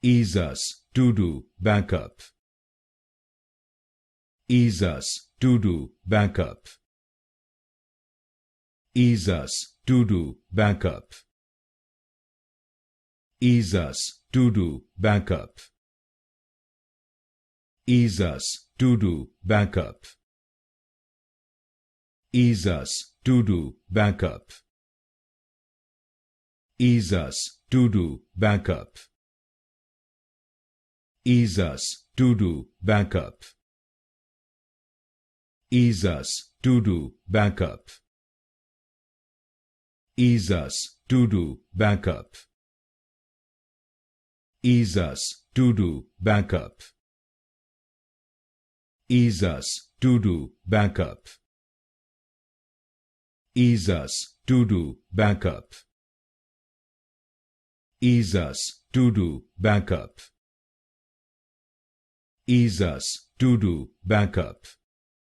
EaseUS To Backup. EaseUS To Backup. EaseUS To Backup. EaseUS To Backup. EaseUS To Backup. EaseUS To Backup. EaseUS To Backup. EaseUS To Backup. EaseUS To Backup. EaseUS To Backup. EaseUS To Backup. EaseUS To Backup. EaseUS To Backup. EaseUS To Backup. EaseUS To Backup.